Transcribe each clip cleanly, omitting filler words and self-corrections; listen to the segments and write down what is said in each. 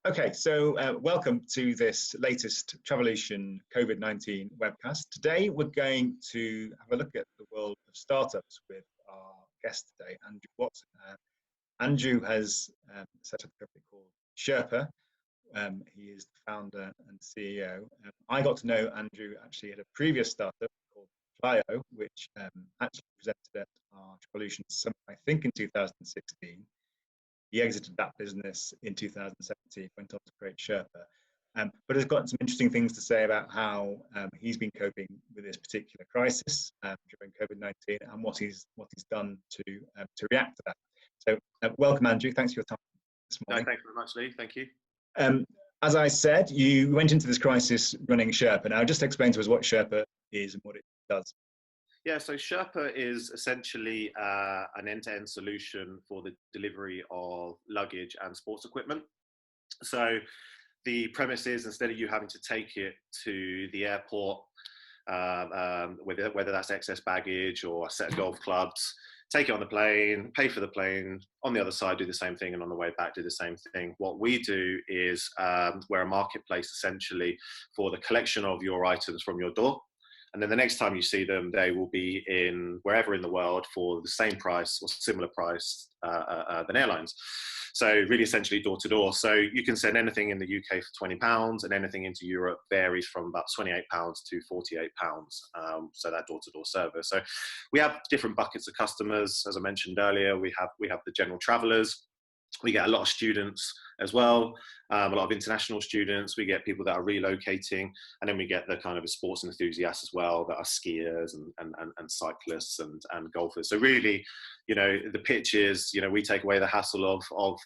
Okay, so welcome to this latest Travolution COVID-19 webcast. Today we're going to have a look at the world of startups with our guest today, Andrew Watson. Andrew has set up a company called Sherpr. He is the founder and CEO. I got to know Andrew actually at a previous startup called Flyo, which actually presented at our Travolution Summit, I think in 2016. He exited that business in 2017, went on to create Sherpr, but has got some interesting things to say about how he's been coping with this particular crisis during COVID-19 and what he's done to react to that. So welcome, Andrew. Thanks for your time this morning. No, thanks very much, Lee. Thank you. As I said, you went into this crisis running Sherpr. Now, just explain to us what Sherpr is and what it does. Yeah, so Sherpr is essentially an end-to-end solution for the delivery of luggage and sports equipment. So the premise is, instead of you having to take it to the airport, whether that's excess baggage or a set of golf clubs, take it on the plane, pay for the plane, on the other side do the same thing, and on the way back do the same thing. What we do is we're a marketplace essentially for the collection of your items from your door. And then the next time you see them, they will be in wherever in the world for the same price or similar price than airlines. So really essentially door to door. So you can send anything in the UK for £20, and anything into Europe varies from about £28 to £48. So that door to door service. So we have different buckets of customers. As I mentioned earlier, we have the general travelers. We get a lot of students as well, a lot of international students. We get people that are relocating, and then we get the kind of sports enthusiasts as well, that are skiers and cyclists and golfers. So really, you know, the pitch is, you know, we take away the hassle of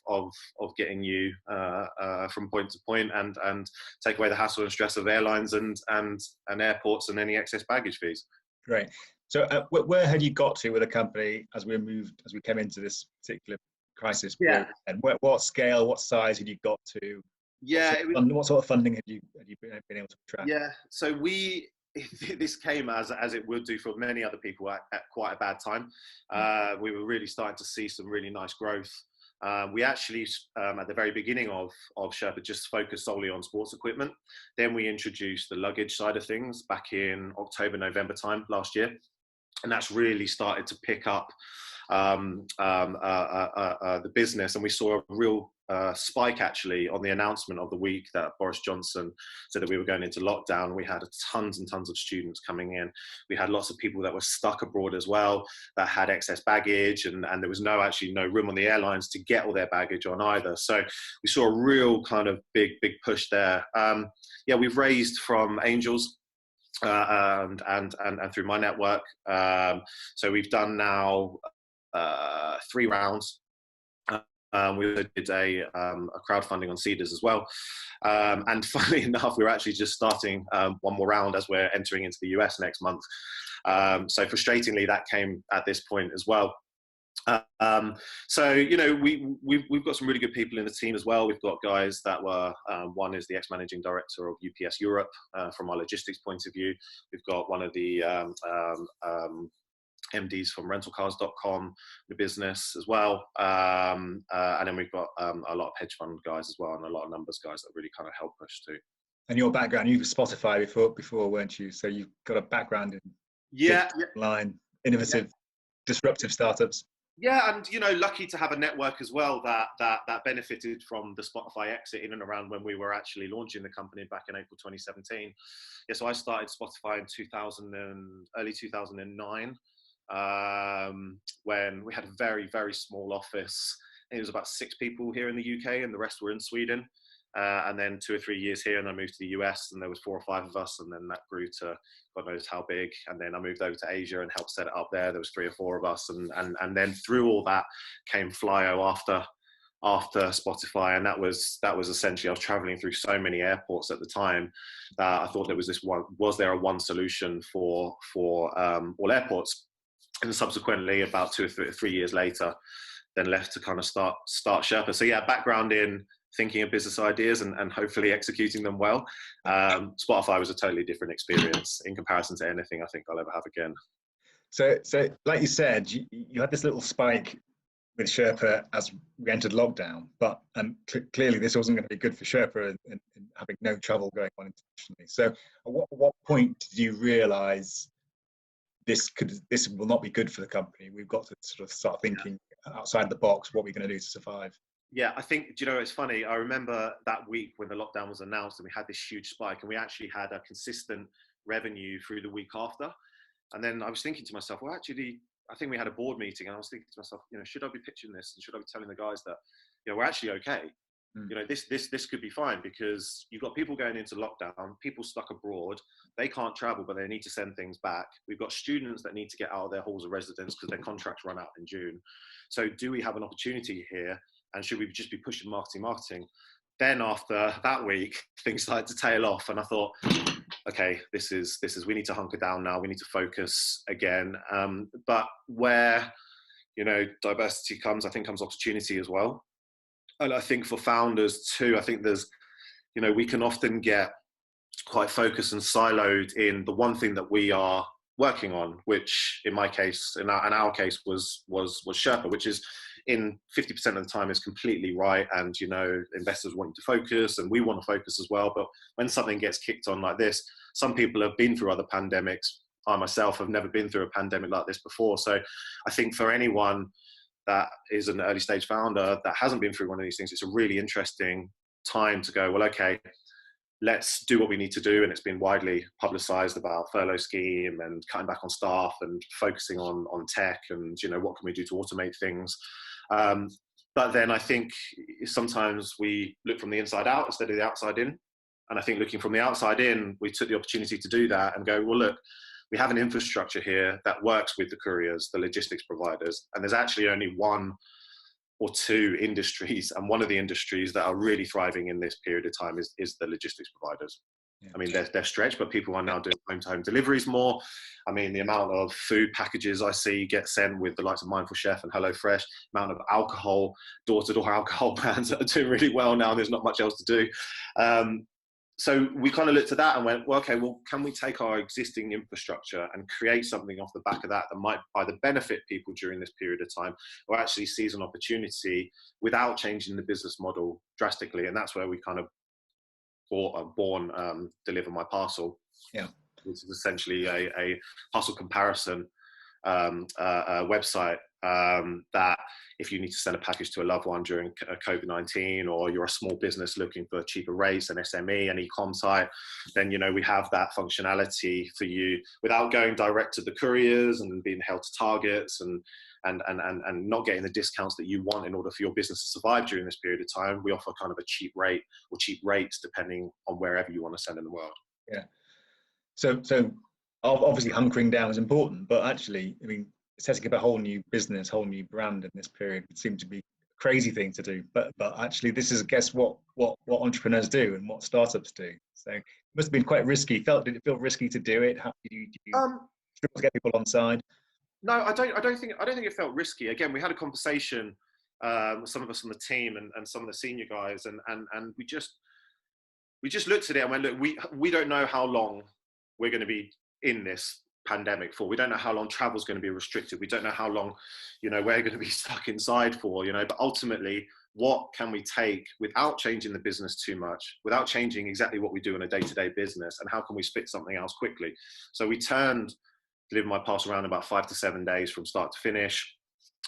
getting you from point to point, and take away the hassle and stress of airlines and airports and any excess baggage fees. Great. So where had you got to with the company as we came into this particular crisis? Yeah. And what scale, what size had you got to? Yeah. What sort of funding had you been able to attract? Yeah. So this came as it would do for many other people at quite a bad time. We were really starting to see some really nice growth. We actually, at the very beginning of Sherpr, just focused solely on sports equipment. Then we introduced the luggage side of things back in October, November time last year. And that's really started to pick up the business, and we saw a real spike actually on the announcement of the week that Boris Johnson said that we were going into lockdown. We had tons and tons of students coming in. We had lots of people that were stuck abroad as well, that had excess baggage, and there was no room on the airlines to get all their baggage on either. So we saw a real kind of big push there. Yeah, we've raised from angels and through my network. So we've done now 3 rounds. We also did a crowdfunding on Seedrs as well. And funnily enough, we're actually just starting one more round as we're entering into the US next month. So frustratingly, that came at this point as well. So, you know, we've got some really good people in the team as well. We've got guys that were, one is the ex-managing director of UPS Europe from our logistics point of view. We've got one of the MDs from rentalcars.com, the business as well. And then we've got a lot of hedge fund guys as well, and a lot of numbers guys that really kind of help push too. And your background, you were Spotify before, weren't you? So you've got a background in online, innovative, disruptive startups. Yeah, and you know, lucky to have a network as well that benefited from the Spotify exit in and around when we were actually launching the company back in April 2017. Yeah, so I started Spotify in early 2009. When we had a very, very small office. It was about 6 people here in the UK, and the rest were in Sweden. And then 2 or 3 years here, and I moved to the US, and there was 4 or 5 of us, and then that grew to God knows how big. And then I moved over to Asia and helped set it up there. There was 3 or 4 of us, and then through all that came Flyo after Spotify, and that was essentially, I was traveling through so many airports at the time that I thought there was there a one solution for all airports. And subsequently, about 2 or 3 years later, then left to kind of start Sherpr. So yeah, background in thinking of business ideas and hopefully executing them well. Spotify was a totally different experience in comparison to anything I think I'll ever have again. So like you said, you had this little spike with Sherpr as we entered lockdown, but clearly this wasn't going to be good for Sherpr and having no travel going on internationally. So at what point did you realise this will not be good for the company? We've got to sort of start thinking outside the box, what we're going to do to survive. Yeah, I think, do you know, it's funny. I remember that week when the lockdown was announced and we had this huge spike, and we actually had a consistent revenue through the week after. And then I was thinking to myself, well, actually, I think we had a board meeting, and I was thinking to myself, you know, should I be pitching this, and should I be telling the guys that, you know, we're actually okay? You know, this could be fine, because you've got people going into lockdown, people stuck abroad, they can't travel, but they need to send things back. We've got students that need to get out of their halls of residence because their contracts run out in June. So do we have an opportunity here? And should we just be pushing marketing? Then after that week, things started to tail off, and I thought, okay, this is we need to hunker down now. We need to focus again. But where, you know, diversity comes, I think comes opportunity as well. And I think for founders too, I think there's, you know, we can often get quite focused and siloed in the one thing that we are working on, which in my case, in our case was Sherpr, which is in 50% of the time is completely right. And, you know, investors want you to focus, and we want to focus as well. But when something gets kicked on like this, some people have been through other pandemics. I myself have never been through a pandemic like this before. So I think for anyone that is an early stage founder that hasn't been through one of these things, it's a really interesting time to go, well, okay, let's do what we need to do. And it's been widely publicized about furlough scheme and cutting back on staff and focusing on tech and, you know, what can we do to automate things. But then I think sometimes we look from the inside out instead of the outside in. And I think looking from the outside in, we took the opportunity to do that and go, well, look, we have an infrastructure here that works with the couriers, the logistics providers, and there's actually only one or two industries, and one of the industries that are really thriving in this period of time is the logistics providers. Yeah. I mean, they're stretched, but people are now doing home-to-home deliveries more. I mean, the amount of food packages I see get sent with the likes of Mindful Chef and HelloFresh, amount of alcohol, door-to-door alcohol brands that are doing really well now, and there's not much else to do. So we kind of looked at that and went, well, okay, well, can we take our existing infrastructure and create something off the back of that that might either benefit people during this period of time or actually seize an opportunity without changing the business model drastically? And that's where we kind of born Deliver My Parcel, which is essentially a parcel comparison website that if you need to send a package to a loved one during COVID-19, or you're a small business looking for cheaper rates, an SME, an e-com site, then, you know, we have that functionality for you without going direct to the couriers and being held to targets and not getting the discounts that you want in order for your business to survive during this period of time. We offer kind of a cheap rate or cheap rates depending on wherever you want to send in the world. Yeah. So obviously hunkering down is important, but actually, I mean, setting up a whole new business, whole new brand in this period would seem to be a crazy thing to do. But actually, this is, I guess, what entrepreneurs do and what startups do. So it must have been quite risky. Did it feel risky to do it? How did you struggle to get people on side? No, I don't think it felt risky. Again, we had a conversation with some of us on the team and some of the senior guys, and we just looked at it and went, look, we don't know how long we're going to be in this pandemic for. We don't know how long travel is going to be restricted. We don't know how long, you know, we're going to be stuck inside for, you know, but ultimately, what can we take without changing the business too much, without changing exactly what we do in a day-to-day business, and how can we spit something else quickly? So we turned Deliver My Parcel around about 5 to 7 days from start to finish.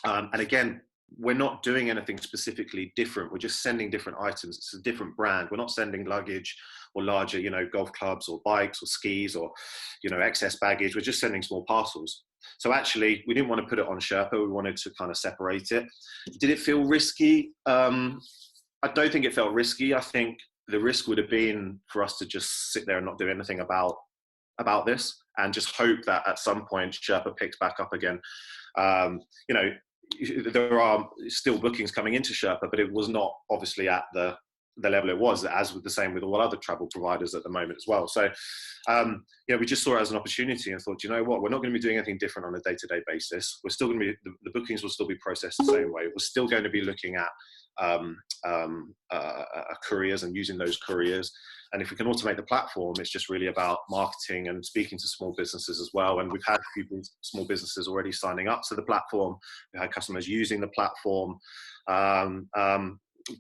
And again, we're not doing anything specifically different. We're just sending different items. It's a different brand. We're not sending luggage or larger, you know, golf clubs or bikes or skis or, you know, excess baggage. We're just sending small parcels. So actually, we didn't want to put it on Sherpr. We wanted to kind of separate it. Did it feel risky? I don't think it felt risky. I think the risk would have been for us to just sit there and not do anything about this and just hope that at some point Sherpr picks back up again. You know, there are still bookings coming into Sherpr, but it was not obviously at the level it was, as with the same with all other travel providers at the moment as well. So, yeah, we just saw it as an opportunity and thought, you know what, we're not going to be doing anything different on a day-to-day basis. We're still going to be, the bookings will still be processed the same way. We're still going to be looking at couriers and using those couriers. And if we can automate the platform, it's just really about marketing and speaking to small businesses as well. And we've had a few small businesses already signing up to the platform. We've had customers using the platform,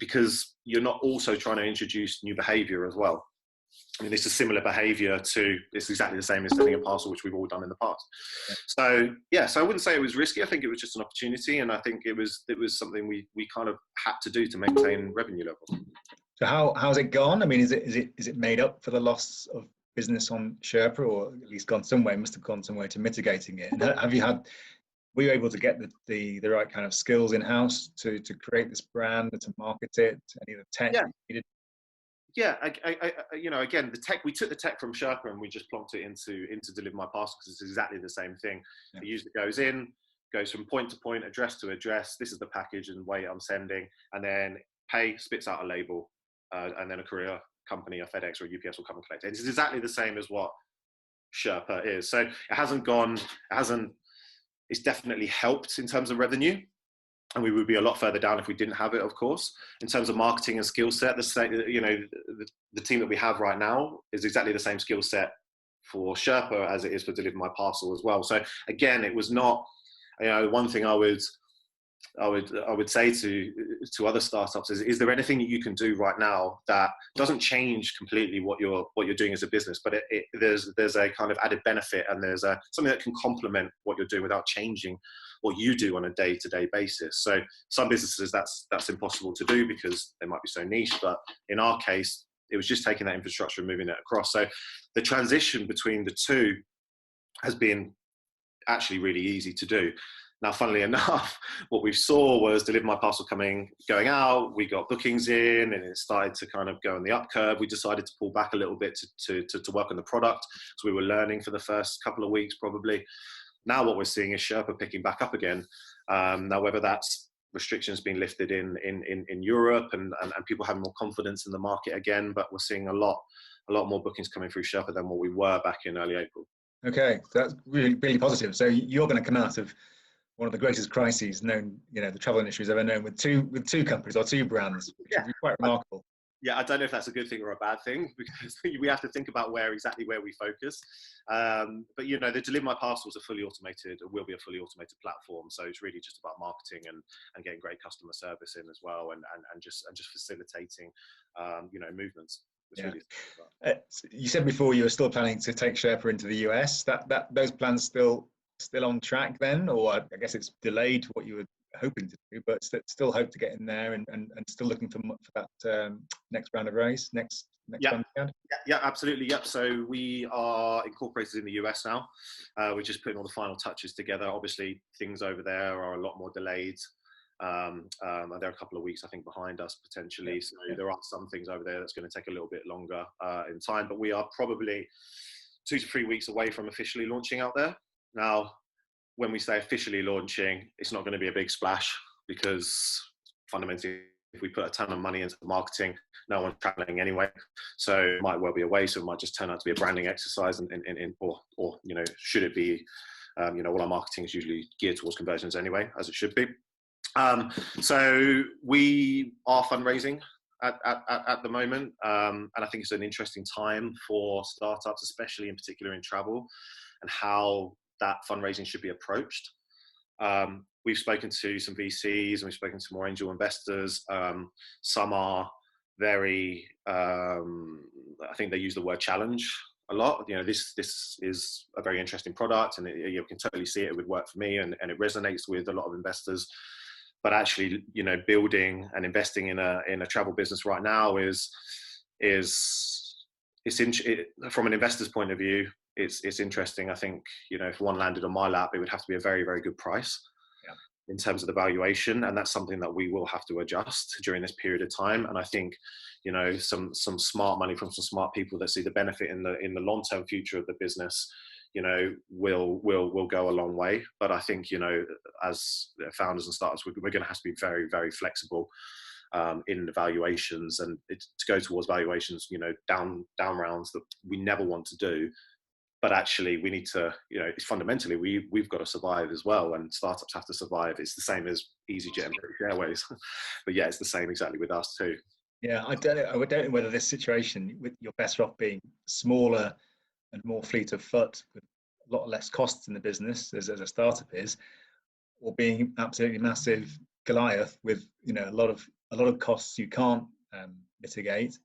because you're not also trying to introduce new behavior as well. I mean, this is similar behavior to, it's exactly the same as sending a parcel, which we've all done in the past. So yeah, so I wouldn't say it was risky. I think it was just an opportunity, and I think it was something we kind of had to do to maintain revenue levels. So how's it gone? I mean, is it made up for the loss of business on Sherpr, or at least gone some way? Must have gone some way to mitigating it. And were you able to get the right kind of skills in house to create this brand and to market it? Any of the tech you needed? Yeah, you know, again, the tech, we took the tech from Sherpr and we just plonked it into Deliver My Parcel, because it's exactly the same thing. Yeah. The user goes from point to point, address to address. This is the package and weight I'm sending, and then pay, spits out a label, and then a courier company, a FedEx or a UPS will come and collect it. It's exactly the same as what Sherpr is. So it's definitely helped in terms of revenue. And we would be a lot further down if we didn't have it, of course. In terms of marketing and skill set, the team that we have right now is exactly the same skill set for Sherpr as it is for Deliver My Parcel as well. So again, it was not, you know, one thing I would say to other startups is there anything that you can do right now that doesn't change completely what you're doing as a business, but there's a kind of added benefit, and there's something that can complement what you're doing without changing what you do on a day-to-day basis. So some businesses that's impossible to do because they might be so niche, but in our case, it was just taking that infrastructure and moving it across. So the transition between the two has been actually really easy to do. Now, funnily enough, what we saw was Deliver My Parcel going out. We got bookings in, and it started to kind of go on the up curve. We decided to pull back a little bit to work on the product, because we were learning for the first couple of weeks probably. Now what we're seeing is Sherpr picking back up again. Now, whether that's restrictions being lifted in Europe and people having more confidence in the market again, but we're seeing a lot more bookings coming through Sherpr than what we were back in early April. Okay, so that's really, really positive. So you're going to come out of one of the greatest crises known, you know, the travel industry has ever known, with two companies or two brands, which would be quite remarkable. Yeah, I don't know if that's a good thing or a bad thing, because we have to think about exactly where we focus. But you know, the Deliver My Parcel is will be a fully automated platform. So it's really just about marketing and getting great customer service in as well, and just facilitating, you know, movements. Yeah. Really you said before you were still planning to take Sherpr into the US. Those plans still on track then, or I guess it's delayed what you were hoping to do, but still hope to get in there and still looking for that next round of raise, next round. Yeah, absolutely. Yep. So we are incorporated in the US now. We're just putting all the final touches together. Obviously, things over there are a lot more delayed. And they're a couple of weeks, I think, behind us potentially. So there are some things over there that's going to take a little bit longer in time, but we are probably 2 to 3 weeks away from officially launching out there. Now, when we say officially launching, it's not going to be a big splash, because fundamentally, if we put a ton of money into the marketing, no one's traveling anyway. So it might well be a waste, or it might just turn out to be a branding exercise, or you know, should it be, you know, all our marketing is usually geared towards conversions anyway, as it should be. So we are fundraising at the moment, and I think it's an interesting time for startups, especially in particular in travel, and how that fundraising should be approached. We've spoken to some VCs and we've spoken to more angel investors. Some are very, I think they use the word challenge a lot. You know, this is a very interesting product, and you can totally see it would work for me, and it resonates with a lot of investors. But actually, you know, building and investing in a travel business right now from an investor's point of view, it's interesting. I think, you know, if one landed on my lap, it would have to be a very, very good price in terms of the valuation. And that's something that we will have to adjust during this period of time. And I think, you know, some smart money from some smart people that see the benefit in the long-term future of the business, you know, will go a long way. But I think, you know, as founders and startups, we're going to have to be very, very flexible in the valuations, and to go towards valuations, you know, down rounds that we never want to do. but actually we need to, fundamentally we've got to survive as well, and startups have to survive. It's the same as EasyJet and British Airways, but yeah, it's the same exactly with us too. Yeah, I don't know whether this situation, you're better off being smaller and more fleet of foot with a lot less costs in the business as a startup is, or being absolutely massive Goliath with a lot of costs you can't mitigate.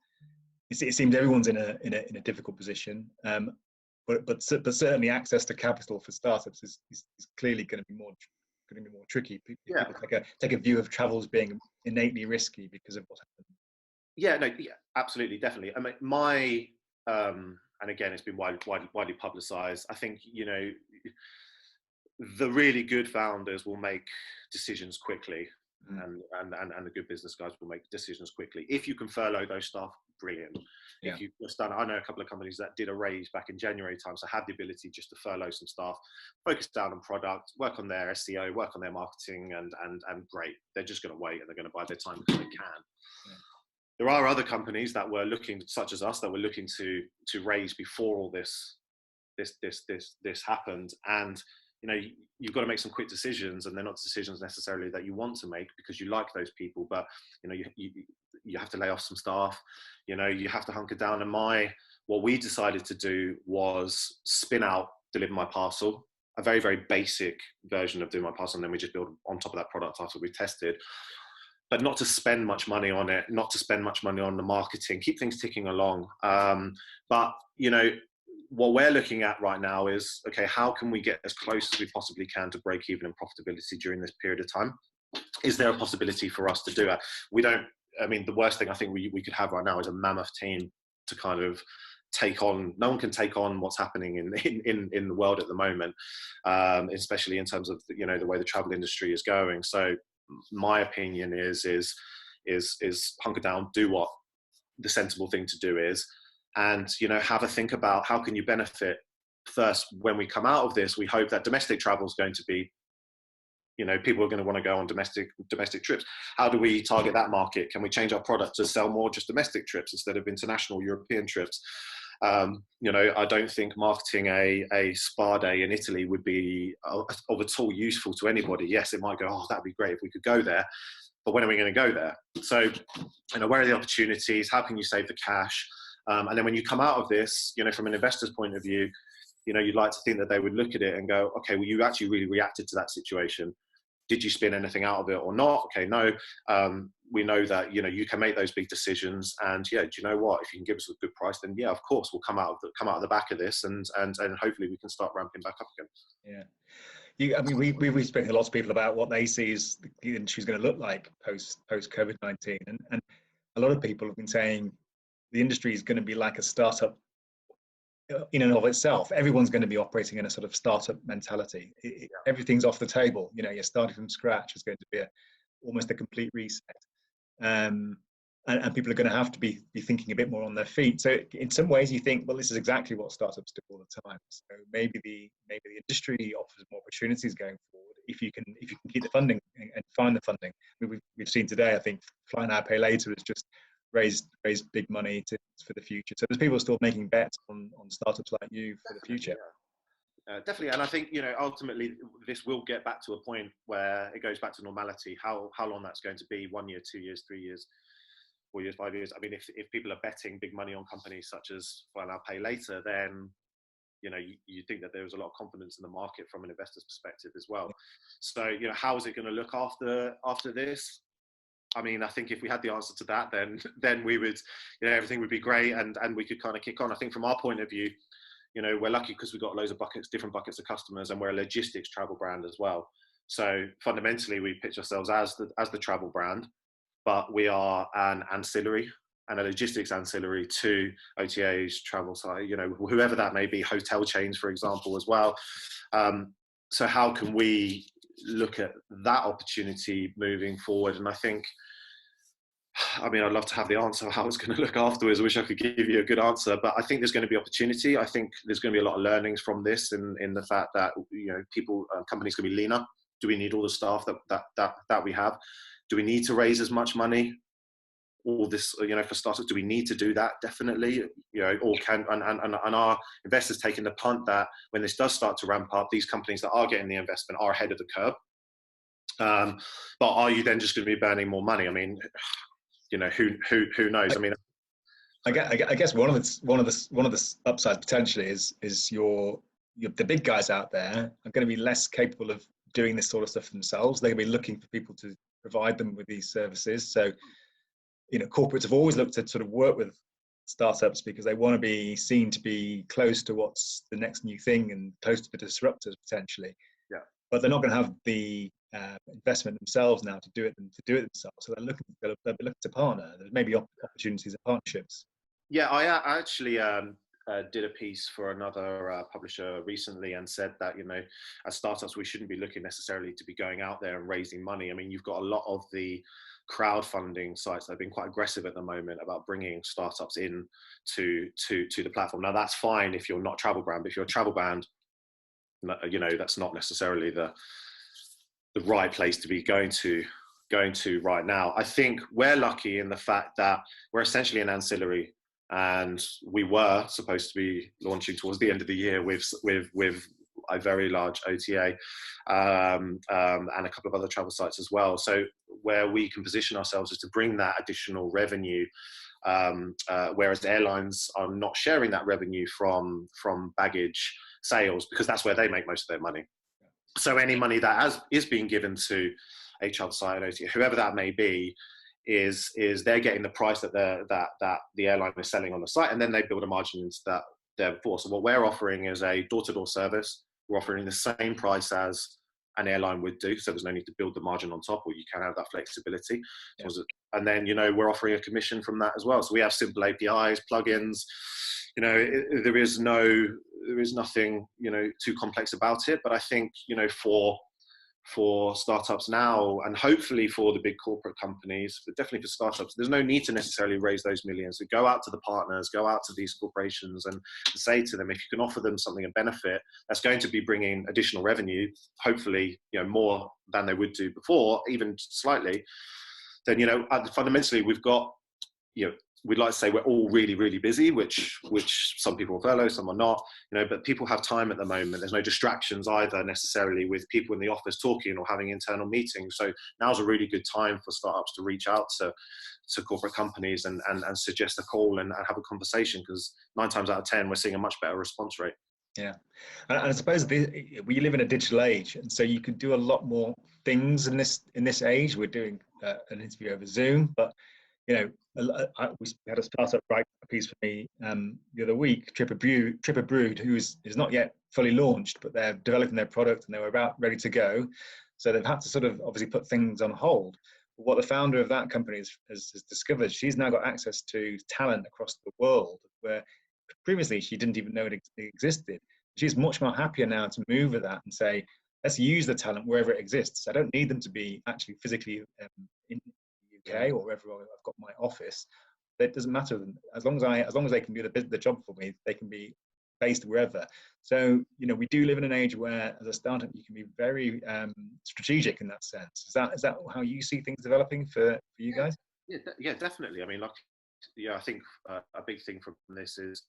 It seems everyone's in a difficult position, but certainly access to capital for startups is clearly going to be more tricky. People take a view of travel as being innately risky because of what's happened. Yeah, no, yeah, absolutely, definitely. I mean, and again, it's been widely publicized. I think, the really good founders will make decisions quickly, and the good business guys will make decisions quickly. If you can furlough those staff, brilliant. Yeah. If you've just done, I know a couple of companies that did a raise back in January time, so have the ability just to furlough some staff, focus down on product, work on their SEO, work on their marketing, and great. They're just going to wait, and they're going to buy their time because they can. Yeah. There are other companies that were looking, such as us, that were looking to raise before all this happened, and you've got to make some quick decisions, and they're not decisions necessarily that you want to make because you like those people, but you have to lay off some staff, you have to hunker down. And what we decided to do was spin out Deliver My Parcel, a very, very basic version of Do My Parcel, and then we just build on top of that product after we tested, but not to spend much money on it, not to spend much money on the marketing, keep things ticking along. But what we're looking at right now is, okay, how can we get as close as we possibly can to break even and profitability during this period of time? Is there a possibility for us to do it? The worst thing I think we could have right now is a mammoth team to kind of take on. No one can take on what's happening in the world at the moment, especially in terms of the way the travel industry is going. So my opinion is hunker down, do what the sensible thing to do is, and have a think about how can you benefit. First, when we come out of this, we hope that domestic travel is going to be, people are going to want to go on domestic trips. How do we target that market? Can we change our product to sell more just domestic trips instead of international European trips? I don't think marketing a spa day in Italy would be of at all useful to anybody. Yes, it might go, oh, that'd be great if we could go there, but when are we going to go there? So, where are the opportunities? How can you save the cash? And then when you come out of this, from an investor's point of view, you'd like to think that they would look at it and go, okay, well, you actually really reacted to that situation. Did you spin anything out of it or not? Okay, no. We know that, you can make those big decisions, and yeah, do you know what? If you can give us a good price, then yeah, of course, we'll come out of the back of this, and hopefully we can start ramping back up again. Yeah. We've spoken to lots of people about what they see as the industry is going to look like post COVID-19, and a lot of people have been saying the industry is going to be like a startup in and of itself. Everyone's going to be operating in a sort of startup mentality. Everything's off the table. You're starting from scratch. It's going to be almost a complete reset, and people are going to have to be thinking a bit more on their feet. So in some ways, you think, well, this is exactly what startups do all the time. So maybe the industry offers more opportunities going forward if you can keep the funding and find the funding. We've seen today, I think, Fly Now Pay Later has just raised big money for the future. So there's people still making bets on startups like you for the future. Definitely, and I think ultimately this will get back to a point where it goes back to normality. How long that's going to be? 1 year, 2 years, 3 years, 4 years, 5 years. I mean, if people are betting big money on companies such as Fly Now Pay Later, then you think that there was a lot of confidence in the market from an investor's perspective as well. So how is it going to look after this? I mean, I think if we had the answer to that, then we would, everything would be great, and we could kind of kick on. I think from our point of view, we're lucky because we've got loads of different buckets of customers, and we're a logistics travel brand as well. So fundamentally, we pitch ourselves as the travel brand, but we are an ancillary and a logistics ancillary to OTAs, travel site, whoever that may be, hotel chains, for example, as well. So how can we look at that opportunity moving forward? And I think, I'd love to have the answer of how it's going to look afterwards. I wish I could give you a good answer, but I think there's going to be opportunity. I think there's going to be a lot of learnings from this, in the fact that companies can be leaner. Do we need all the staff that we have? Do we need to raise as much money? all this, for startups, do we need to do that? Definitely, or can, and are investors taking the punt that when this does start to ramp up, these companies that are getting the investment are ahead of the curve? But are you then just going to be burning more money? I mean, who knows? I mean, I guess one of the upsides potentially is the big guys out there are going to be less capable of doing this sort of stuff themselves. They're going to be looking for people to provide them with these services. So, corporates have always looked to sort of work with startups because they want to be seen to be close to what's the next new thing and close to the disruptors potentially. Yeah. But they're not going to have the investment themselves now to do it themselves. So they'll be looking to partner. There's maybe opportunities of partnerships. Yeah, I actually did a piece for another publisher recently and said that, as startups, we shouldn't be looking necessarily to be going out there and raising money. I mean, you've got a lot of the crowdfunding sites that have been quite aggressive at the moment about bringing startups in to the platform. Now, that's fine if you're not a travel brand, but if you're a travel brand, that's not necessarily the right place to be going to right now. I think we're lucky in the fact that we're essentially an ancillary, and we were supposed to be launching towards the end of the year with a very large OTA and a couple of other travel sites as well. So where we can position ourselves is to bring that additional revenue, whereas airlines are not sharing that revenue from baggage sales, because that's where they make most of their money. So any money that is being given to a travel site, an OTA, whoever that may be, is they're getting the price that the airline is selling on the site, and then they build a margin into that therefore. So what we're offering is a door-to-door service. We're offering the same price as an airline would do, so there's no need to build the margin on top, or you can have that flexibility. Yeah. And then, we're offering a commission from that as well. So we have simple APIs, plugins. There is nothing, too complex about it. But I think, for startups now, and hopefully for the big corporate companies, but definitely for startups, there's no need to necessarily raise those millions. So go out to the partners, go out to these corporations and say to them, if you can offer them something, a benefit that's going to be bringing additional revenue, hopefully, more than they would do before, even slightly, then, fundamentally we've got, we'd like to say we're all really, really busy, which some people are furloughed, some are not, but people have time at the moment. There's no distractions either necessarily with people in the office talking or having internal meetings. So now's a really good time for startups to reach out to corporate companies and suggest a call and have a conversation, because 9 times out of 10, we're seeing a much better response rate. Yeah. And I suppose we live in a digital age, and so you can do a lot more things in this age. We're doing an interview over Zoom, but we had a startup write a piece for me the other week, Tripper Brood, who is not yet fully launched, but they're developing their product and they were about ready to go. So they've had to sort of obviously put things on hold. But what the founder of that company has discovered, she's now got access to talent across the world, where previously she didn't even know it existed. She's much more happier now to move with that and say, let's use the talent wherever it exists. I don't need them to be actually physically in UK or wherever I've got my office. It doesn't matter, as long as they can do the job for me, they can be based wherever. So we do live in an age where, as a startup, you can be very strategic in that sense. Is that how you see things developing for you guys? Yeah, definitely. I mean, I think a big thing from this is,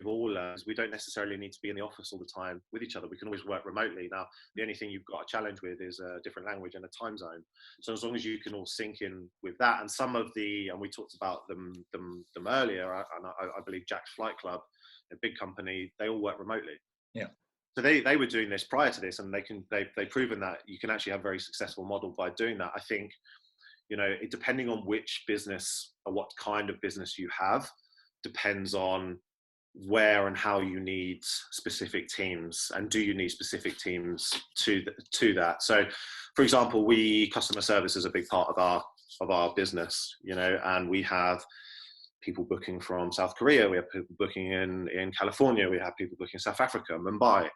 we don't necessarily need to be in the office all the time with each other. We can always work remotely. Now, the only thing you've got a challenge with is a different language and a time zone. So as long as you can all sync in with that, and and we talked about them earlier, and I believe Jack's Flight Club, a big company, they all work remotely. Yeah. So they were doing this prior to this, and they've proven that you can actually have a very successful model by doing that. I think, it depending on which business or what kind of business you have, depends on where and how you need specific teams, and do you need specific teams to that. So, for example, customer service is a big part of our business, and we have people booking from South Korea, we have people booking in California, we have people booking South Africa, Mumbai.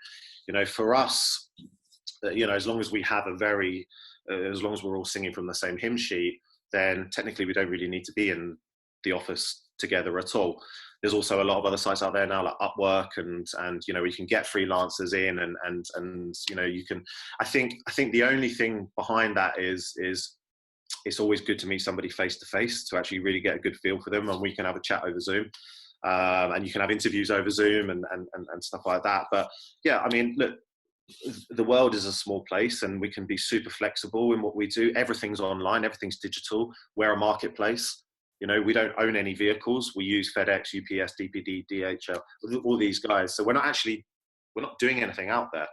For us, as long as we have as long as we're all singing from the same hymn sheet, then technically we don't really need to be in the office together at all. There's also a lot of other sites out there now, like Upwork, and we can get freelancers in, and you can. I think the only thing behind that is it's always good to meet somebody face to face to actually really get a good feel for them, and we can have a chat over Zoom. And you can have interviews over Zoom and stuff like that. But yeah, I mean, look, the world is a small place and we can be super flexible in what we do. Everything's online, everything's digital. We're a marketplace. You know, we don't own any vehicles. We use FedEx, UPS, DPD, DHL, all these guys. So we're not doing anything out there.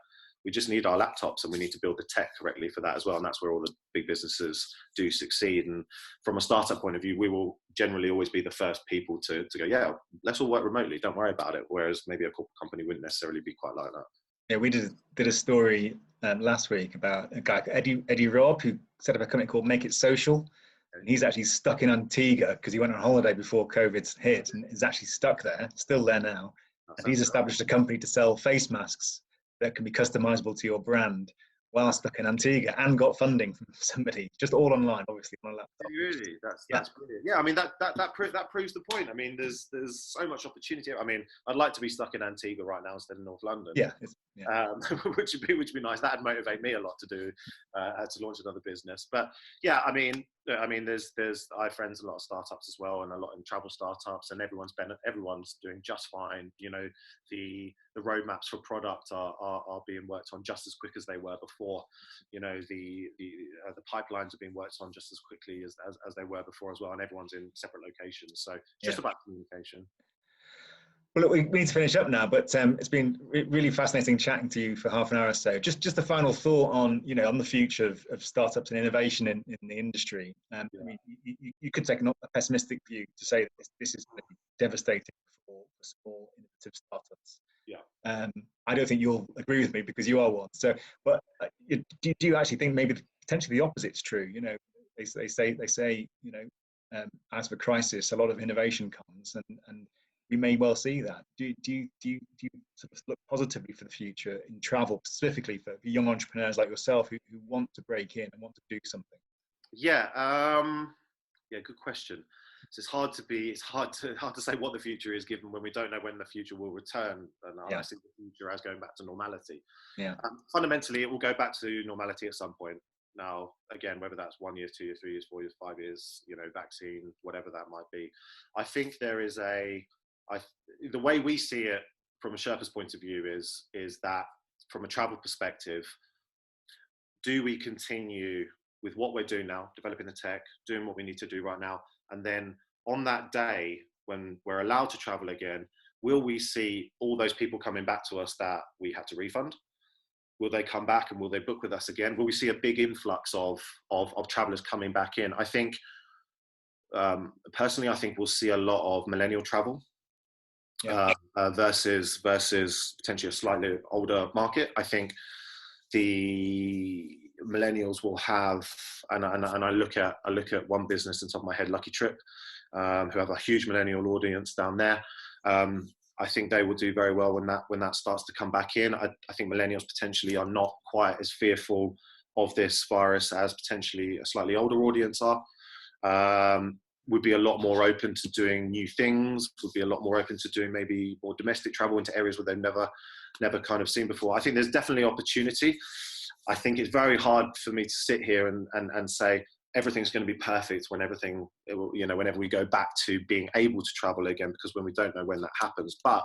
We just need our laptops, and we need to build the tech correctly for that as well. And that's where all the big businesses do succeed. And from a startup point of view, we will generally always be the first people to go, yeah, let's all work remotely. Don't worry about it. Whereas maybe a corporate company wouldn't necessarily be quite like that. Yeah, we did a story last week about a guy, Eddie Robb, who set up a company called Make It Social. And he's actually stuck in Antigua because he went on holiday before COVID hit and is actually stuck there, still there now. And he's established a company to sell face masks that can be customizable to your brand while stuck in Antigua, and got funding from somebody, just all online, obviously on a laptop. Really, that's brilliant. Yeah, I mean that proves the point. I mean, there's so much opportunity. I mean, I'd like to be stuck in Antigua right now instead of North London. Yeah, which would be nice. That'd motivate me a lot to do to launch another business. But yeah, I mean, there's I have friends in a lot of startups as well, and a lot in travel startups, and everyone's doing just fine. You know, the roadmaps for product are being worked on just as quick as they were before. You know, the pipelines are being worked on just as quickly as they were before as well, and everyone's in separate locations. So it's just about communication. Well, look, we need to finish up now, but it's been really fascinating chatting to you for half an hour or so. Just a final thought on, on the future of startups and innovation in the industry. I mean, you could take a pessimistic view to say that this is going to be devastating for small innovative startups. Yeah. I don't think you'll agree with me because you are one. So, but do you actually think maybe potentially the opposite's true? They say out of a crisis, a lot of innovation comes, and we may well see that. Do you sort of look positively for the future in travel, specifically for young entrepreneurs like yourself who want to break in and want to do something? Yeah, good question. So it's hard to say what the future is, given when we don't know when the future will return. And I see the future as going back to normality. Yeah. Fundamentally, it will go back to normality at some point. Now, again, whether that's 1 year, 2 years, 3 years, 4 years, 5 years, vaccine, whatever that might be. I think there is the way we see it from a Sherpa's point of view is that from a travel perspective, do we continue with what we're doing now, developing the tech, doing what we need to do right now, and then on that day when we're allowed to travel again, will we see all those people coming back to us that we had to refund? Will they come back and will they book with us again? Will we see a big influx of travelers coming back in? I think, personally, I think we'll see a lot of millennial travel. Yeah. Versus potentially a slightly older market. I think the millennials will have, and I look at one business on top of my head, Lucky Trip, who have a huge millennial audience down there. I think they will do very well when that starts to come back in. I think millennials potentially are not quite as fearful of this virus as potentially a slightly older audience are. Would be a lot more open to doing new things, would be a lot more open to doing maybe more domestic travel into areas where they've never kind of seen before. I think there's definitely opportunity. I think it's very hard for me to sit here and say everything's going to be perfect whenever we go back to being able to travel again, because when we don't know when that happens. But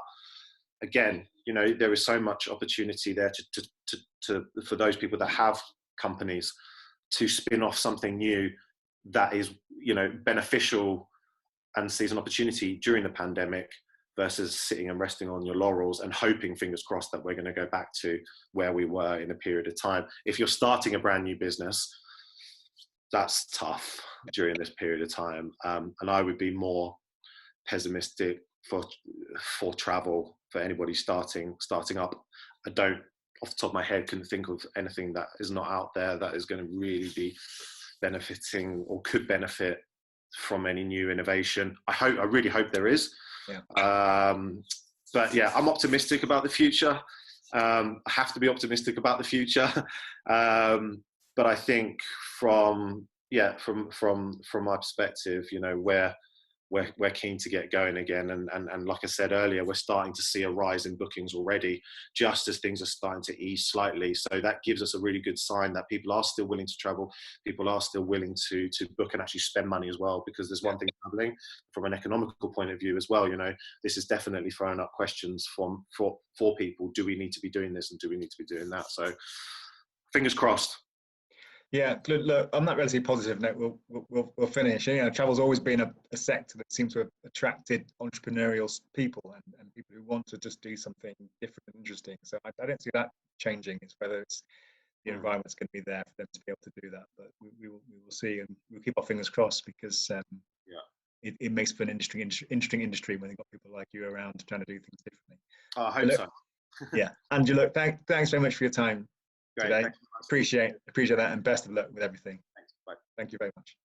again, there is so much opportunity there to for those people that have companies to spin off something new that is beneficial and sees an opportunity during the pandemic, versus sitting and resting on your laurels and hoping, fingers crossed, that we're going to go back to where we were in a period of time. If you're starting a brand new business, that's tough during this period of time. And I would be more pessimistic for travel, for anybody starting up. I don't, off the top of my head, can think of anything that is not out there that is going to really be benefiting or could benefit from any new innovation. I really hope there is. Yeah. But yeah, I'm optimistic about the future. I have to be optimistic about the future. But I think from my perspective, where we're keen to get going again. And like I said earlier, we're starting to see a rise in bookings already, just as things are starting to ease slightly. So that gives us a really good sign that people are still willing to travel, people are still willing to book and actually spend money as well, because there's one thing traveling from an economical point of view as well. You know, this is definitely throwing up questions for people. Do we need to be doing this, and do we need to be doing that? So fingers crossed. Yeah, look, on that relatively positive note, we'll finish. You know, travel's always been a sector that seems to have attracted entrepreneurial people and people who want to just do something different and interesting. So I don't see that changing. It's whether it's the environment's going to be there for them to be able to do that. But we will see, and we'll keep our fingers crossed, because it makes for an interesting industry when you've got people like you around trying to do things differently. I hope so. Yeah, Andrew, look, thanks very much for your time. Great. Today. Appreciate that, and best of luck with everything. Thanks. Bye. Thank you very much.